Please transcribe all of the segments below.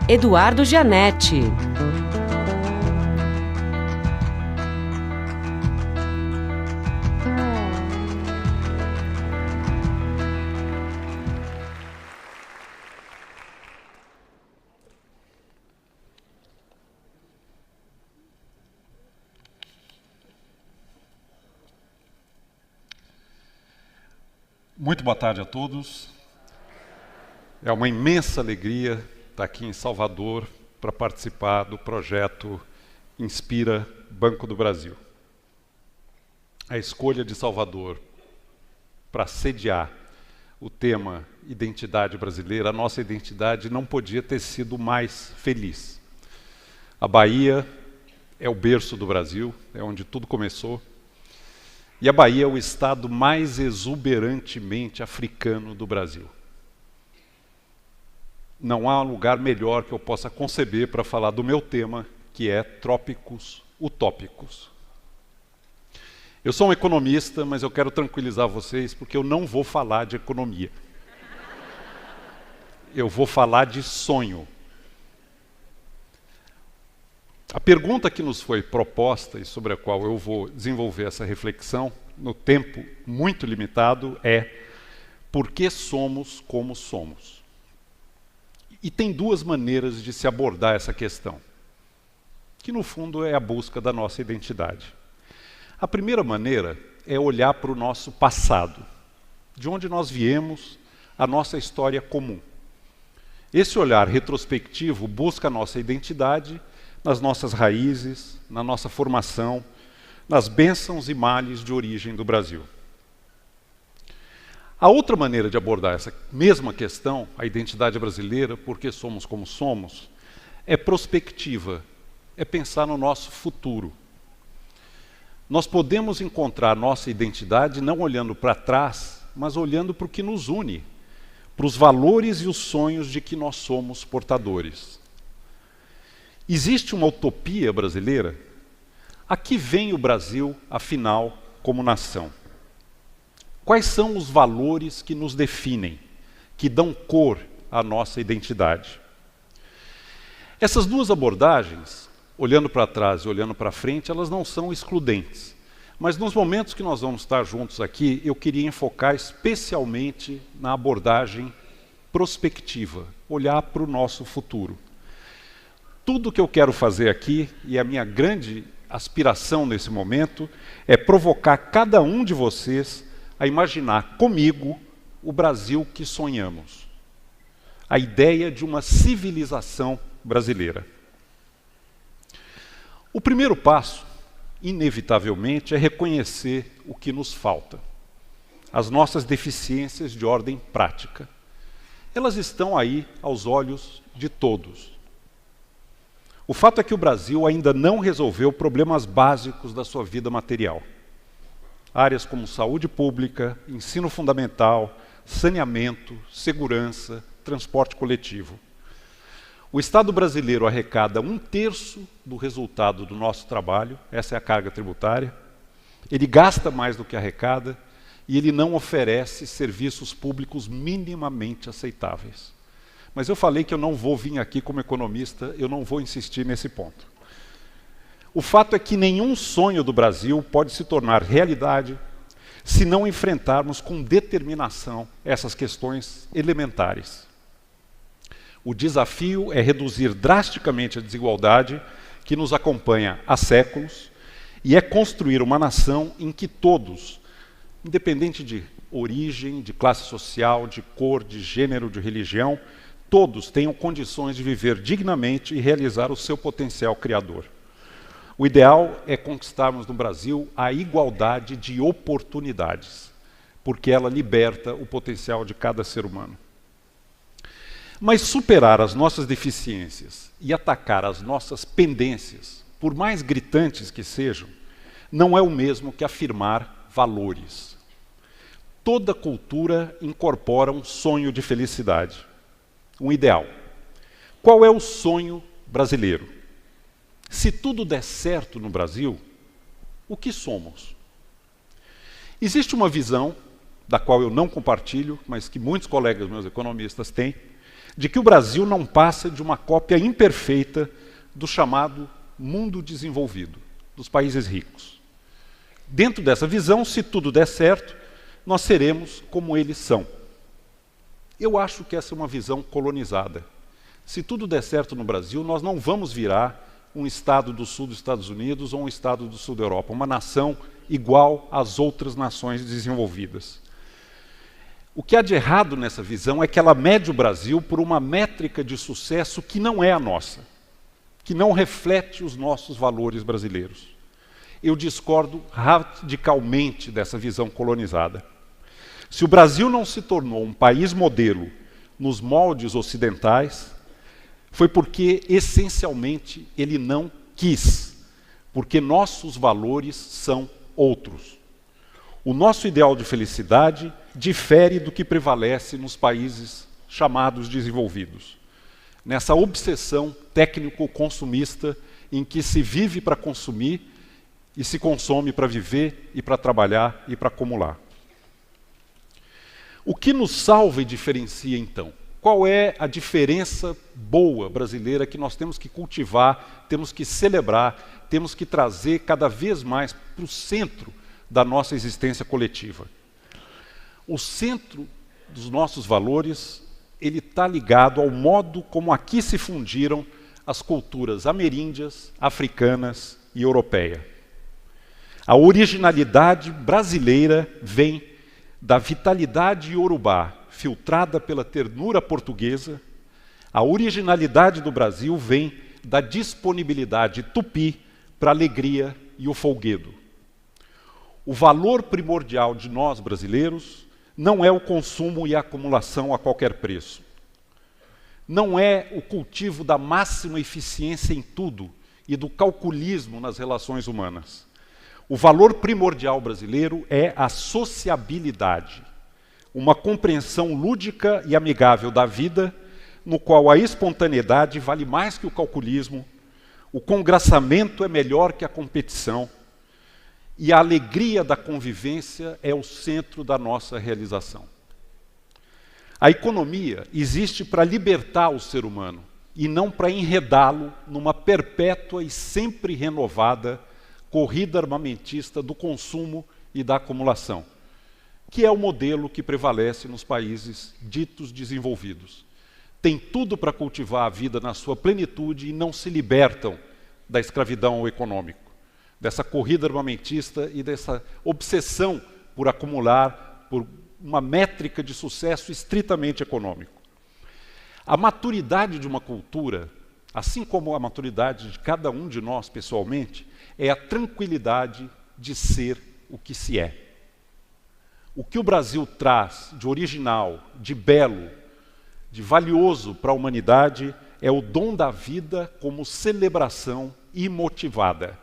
Eduardo Gianetti. Muito boa tarde a todos. É uma imensa alegria estar aqui em Salvador para participar do projeto Inspira Banco do Brasil. A escolha de Salvador para sediar o tema Identidade Brasileira, a nossa identidade não podia ter sido mais feliz. A Bahia é o berço do Brasil, é onde tudo começou. E a Bahia é o estado mais exuberantemente africano do Brasil. Não há lugar melhor que eu possa conceber para falar do meu tema, que é trópicos utópicos. Eu sou um economista, mas eu quero tranquilizar vocês porque eu não vou falar de economia. Eu vou falar de sonho. A pergunta que nos foi proposta e sobre a qual eu vou desenvolver essa reflexão no tempo muito limitado é: por que somos como somos? E tem duas maneiras de se abordar essa questão, que no fundo é a busca da nossa identidade. A primeira maneira é olhar para o nosso passado, de onde nós viemos, a nossa história comum. Esse olhar retrospectivo busca a nossa identidade nas nossas raízes, na nossa formação, nas bênçãos e males de origem do Brasil. A outra maneira de abordar essa mesma questão, a identidade brasileira, por que somos como somos, é prospectiva, é pensar no nosso futuro. Nós podemos encontrar nossa identidade não olhando para trás, mas olhando para o que nos une, para os valores e os sonhos de que nós somos portadores. Existe uma utopia brasileira? A que vem o Brasil, afinal, como nação? Quais são os valores que nos definem, que dão cor à nossa identidade? Essas duas abordagens, olhando para trás e olhando para frente, elas não são excludentes. Mas nos momentos que nós vamos estar juntos aqui, eu queria enfocar especialmente na abordagem prospectiva, olhar para o nosso futuro. Tudo que eu quero fazer aqui, e a minha grande aspiração nesse momento, é provocar cada um de vocês a imaginar comigo o Brasil que sonhamos. A ideia de uma civilização brasileira. O primeiro passo, inevitavelmente, é reconhecer o que nos falta. As nossas deficiências de ordem prática. Elas estão aí aos olhos de todos. O fato é que o Brasil ainda não resolveu problemas básicos da sua vida material. Áreas como saúde pública, ensino fundamental, saneamento, segurança, transporte coletivo. O Estado brasileiro arrecada 1/3 do resultado do nosso trabalho, essa é a carga tributária. Ele gasta mais do que arrecada e ele não oferece serviços públicos minimamente aceitáveis. Mas eu falei que eu não vou vir aqui como economista, eu não vou insistir nesse ponto. O fato é que nenhum sonho do Brasil pode se tornar realidade se não enfrentarmos com determinação essas questões elementares. O desafio é reduzir drasticamente a desigualdade que nos acompanha há séculos e é construir uma nação em que todos, independente de origem, de classe social, de cor, de gênero, de religião, todos tenham condições de viver dignamente e realizar o seu potencial criador. O ideal é conquistarmos no Brasil a igualdade de oportunidades, porque ela liberta o potencial de cada ser humano. Mas superar as nossas deficiências e atacar as nossas pendências, por mais gritantes que sejam, não é o mesmo que afirmar valores. Toda cultura incorpora um sonho de felicidade. Um ideal. Qual é o sonho brasileiro? Se tudo der certo no Brasil, o que somos? Existe uma visão, da qual eu não compartilho, mas que muitos colegas meus economistas têm, de que o Brasil não passa de uma cópia imperfeita do chamado mundo desenvolvido, dos países ricos. Dentro dessa visão, se tudo der certo, nós seremos como eles são. Eu acho que essa é uma visão colonizada. Se tudo der certo no Brasil, nós não vamos virar um estado do sul dos Estados Unidos ou um estado do sul da Europa, uma nação igual às outras nações desenvolvidas. O que há de errado nessa visão é que ela mede o Brasil por uma métrica de sucesso que não é a nossa, que não reflete os nossos valores brasileiros. Eu discordo radicalmente dessa visão colonizada. Se o Brasil não se tornou um país modelo nos moldes ocidentais, foi porque, essencialmente, ele não quis, porque nossos valores são outros. O nosso ideal de felicidade difere do que prevalece nos países chamados desenvolvidos. Nessa obsessão técnico-consumista em que se vive para consumir e se consome para viver e para trabalhar e para acumular. O que nos salva e diferencia, então? Qual é a diferença boa brasileira que nós temos que cultivar, temos que celebrar, temos que trazer cada vez mais para o centro da nossa existência coletiva? O centro dos nossos valores, ele está ligado ao modo como aqui se fundiram as culturas ameríndias, africanas e europeia. A originalidade brasileira vem da vitalidade iorubá, filtrada pela ternura portuguesa. A originalidade do Brasil vem da disponibilidade tupi para a alegria e o folguedo. O valor primordial de nós brasileiros não é o consumo e a acumulação a qualquer preço. Não é o cultivo da máxima eficiência em tudo e do calculismo nas relações humanas. O valor primordial brasileiro é a sociabilidade, uma compreensão lúdica e amigável da vida, no qual a espontaneidade vale mais que o calculismo, o congraçamento é melhor que a competição, e a alegria da convivência é o centro da nossa realização. A economia existe para libertar o ser humano, e não para enredá-lo numa perpétua e sempre renovada corrida armamentista do consumo e da acumulação, que é o modelo que prevalece nos países ditos desenvolvidos. Tem tudo para cultivar a vida na sua plenitude e não se libertam da escravidão econômica, dessa corrida armamentista e dessa obsessão por acumular, por uma métrica de sucesso estritamente econômico. A maturidade de uma cultura, assim como a maturidade de cada um de nós pessoalmente, é a tranquilidade de ser o que se é. O que o Brasil traz de original, de belo, de valioso para a humanidade é o dom da vida como celebração imotivada.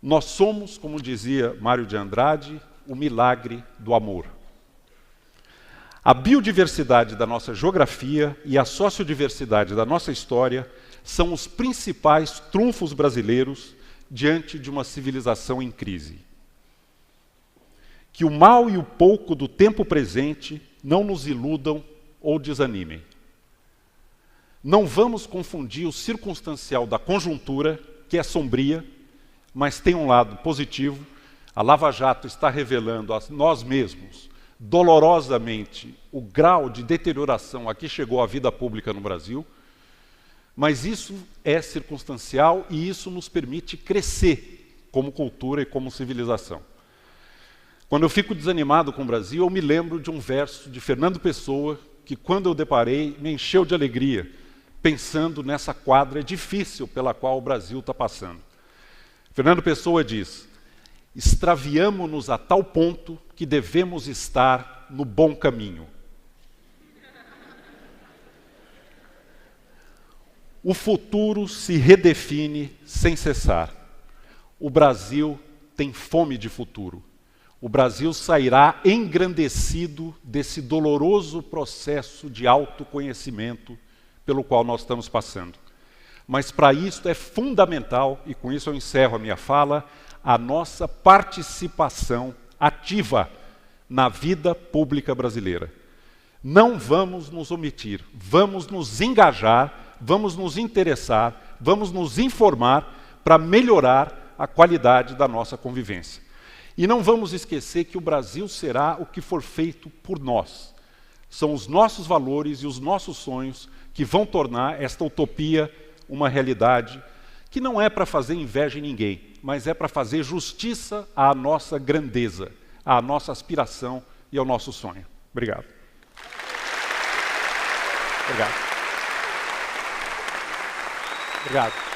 Nós somos, como dizia Mário de Andrade, o milagre do amor. A biodiversidade da nossa geografia e a sociodiversidade da nossa história são os principais trunfos brasileiros diante de uma civilização em crise. Que o mal e o pouco do tempo presente não nos iludam ou desanimem. Não vamos confundir o circunstancial da conjuntura, que é sombria, mas tem um lado positivo. A Lava Jato está revelando a nós mesmos, dolorosamente, o grau de deterioração a que chegou a vida pública no Brasil, mas isso é circunstancial e isso nos permite crescer como cultura e como civilização. Quando eu fico desanimado com o Brasil, eu me lembro de um verso de Fernando Pessoa, que quando eu deparei, me encheu de alegria, pensando nessa quadra difícil pela qual o Brasil está passando. Fernando Pessoa diz: extraviamo-nos a tal ponto que devemos estar no bom caminho. O futuro se redefine sem cessar. O Brasil tem fome de futuro. O Brasil sairá engrandecido desse doloroso processo de autoconhecimento pelo qual nós estamos passando. Mas para isso é fundamental, e com isso eu encerro a minha fala, a nossa participação ativa na vida pública brasileira. Não vamos nos omitir, vamos nos engajar, vamos nos interessar, vamos nos informar para melhorar a qualidade da nossa convivência. E não vamos esquecer que o Brasil será o que for feito por nós. São os nossos valores e os nossos sonhos que vão tornar esta utopia uma realidade que não é para fazer inveja em ninguém, mas é para fazer justiça à nossa grandeza, à nossa aspiração e ao nosso sonho. Obrigado. Obrigado. Obrigado.